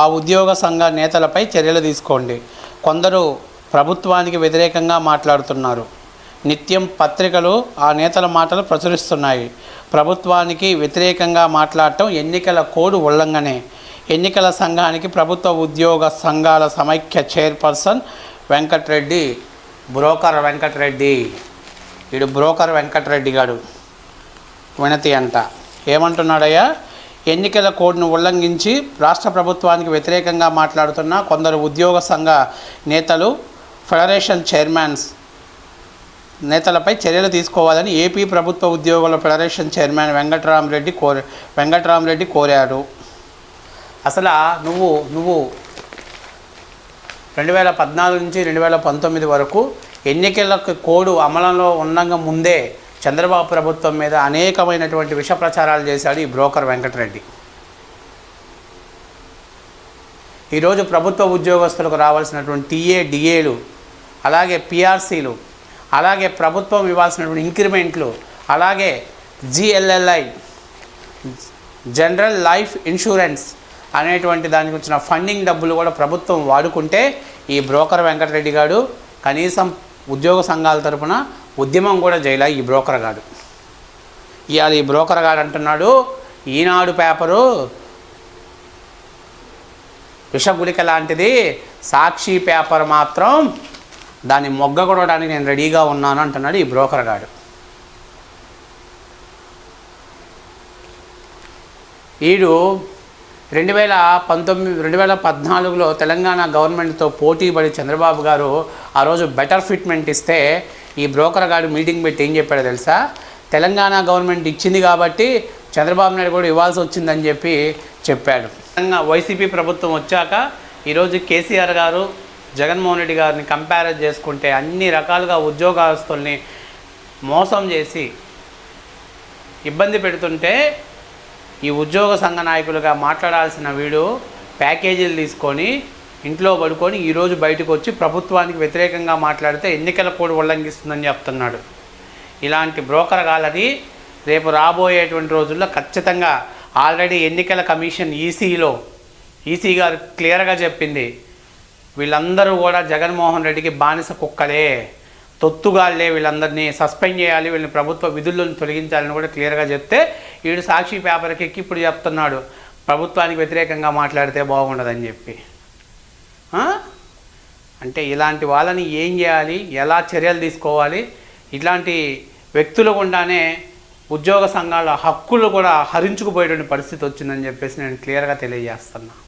ఆ ఉద్యోగ సంఘ నేతలపై చర్యలు తీసుకోండి. కొందరు ప్రభుత్వానికి వ్యతిరేకంగా మాట్లాడుతున్నారు. నిత్యం పత్రికలు ఆ నేతల మాటలు ప్రచురిస్తున్నాయి. ప్రభుత్వానికి వ్యతిరేకంగా మాట్లాడటం ఎన్నికల కోడ్ ఉల్లంఘనే. ఎన్నికల సంఘానికి ప్రభుత్వ ఉద్యోగ సంఘాల సమైక్య chairperson Venkatareddy, broker Venkatareddy, broker Venkatareddy గారు వినతి అంట. ఏమంటున్నాడయ్యా? ఎన్నికల కోడ్ను ఉల్లంఘించి రాష్ట్ర ప్రభుత్వానికి వ్యతిరేకంగా మాట్లాడుతున్న కొందరు ఉద్యోగ సంఘ నేతలు, ఫెడరేషన్ చైర్మన్స్ నేతలపై చర్యలు తీసుకోవాలని ఏపీ ప్రభుత్వ ఉద్యోగుల ఫెడరేషన్ చైర్మన్ వెంకటరామరెడ్డి కోరారు. అసలు నువ్వు 2014 నుంచి 2019 వరకు ఎన్నికల కోడ్ అమలులో ఉండగా ముందే చంద్రబాబు ప్రభుత్వం మీద అనేకమైనటువంటి విష ప్రచారాలు చేశాడు ఈ బ్రోకర్ వెంకటరెడ్డి. ఈరోజు ప్రభుత్వ ఉద్యోగస్తులకు రావాల్సినటువంటి టీఏ, డిఏలు, అలాగే పిఆర్సీలు, అలాగే ప్రభుత్వం ఇవ్వాల్సినటువంటి ఇంక్రిమెంట్లు, అలాగే జిఎల్ఎల్ఐ జనరల్ లైఫ్ ఇన్సూరెన్స్ అనేటువంటి దానికి వచ్చిన ఫండింగ్ డబ్బులు కూడా ప్రభుత్వం వాడుకుంటే ఈ బ్రోకర్ వెంకటరెడ్డి గారు కనీసం ఉద్యోగ సంఘాల తరపున ఉద్యమం కూడా చేయలే. ఈ బ్రోకర్ గారు ఇవాళ ఈ బ్రోకర్ గారు అంటున్నాడు, ఈనాడు పేపరు విషగుళిక లాంటిది, సాక్షి పేపర్ మాత్రం దాన్ని మొగ్గ కొడడానికి నేను రెడీగా ఉన్నాను అంటున్నాడు ఈ బ్రోకర్ గారు. ఈడు 2014లో తెలంగాణ గవర్నమెంట్తో పోటీపడి చంద్రబాబు గారు ఆ రోజు బెటర్ ఫిట్మెంట్ ఇస్తే ఈ బ్రోకర్ గారు మీటింగ్ పెట్టి ఏం చెప్పాడో తెలుసా? తెలంగాణ గవర్నమెంట్ ఇచ్చింది కాబట్టి చంద్రబాబు నాయుడు కూడా ఇవ్వాల్సి వచ్చిందని చెప్పాడు. వైసీపీ ప్రభుత్వం వచ్చాక ఈరోజు కేసీఆర్ గారు, జగన్మోహన్ రెడ్డి గారిని కంపేర్ చేసుకుంటే అన్ని రకాలుగా ఉద్యోగస్తుల్ని మోసం చేసి ఇబ్బంది పెడుతుంటే ఈ ఉద్యోగ సంఘ నాయకులుగా మాట్లాడాల్సిన వీడు ప్యాకేజీలు తీసుకొని ఇంట్లో పడుకొని ఈరోజు బయటకు వచ్చి ప్రభుత్వానికి వ్యతిరేకంగా మాట్లాడితే ఎన్నికల కోడ్ ఉల్లంఘిస్తుందని చెప్తున్నాడు. ఇలాంటి బ్రోకర్ గాలని రేపు రాబోయేటువంటి రోజుల్లో ఖచ్చితంగా ఆల్రెడీ ఎన్నికల కమిషన్ ఈసీ గారు క్లియర్గా చెప్పింది, వీళ్ళందరూ కూడా జగన్మోహన్ రెడ్డికి బానిస కుక్కలే, తొత్తుగాళ్లే, వీళ్ళందరినీ సస్పెండ్ చేయాలి, వీళ్ళని ప్రభుత్వ విధులను తొలగించాలని కూడా క్లియర్గా చెప్తే వీడు సాక్షి పేపర్కి ఎక్కి ఇప్పుడు చెప్తున్నాడు ప్రభుత్వానికి వ్యతిరేకంగా మాట్లాడితే బాగుండదని చెప్పి. అంటే ఇలాంటి వాళ్ళని ఏం చేయాలి, ఎలా చర్యలు తీసుకోవాలి? ఇట్లాంటి వ్యక్తులు గుండానే ఉద్యోగ సంఘాల హక్కులు కూడా హరించుకుపోయేటువంటి పరిస్థితి వచ్చిందని చెప్పేసి నేను క్లియర్గా తెలియజేస్తున్నా.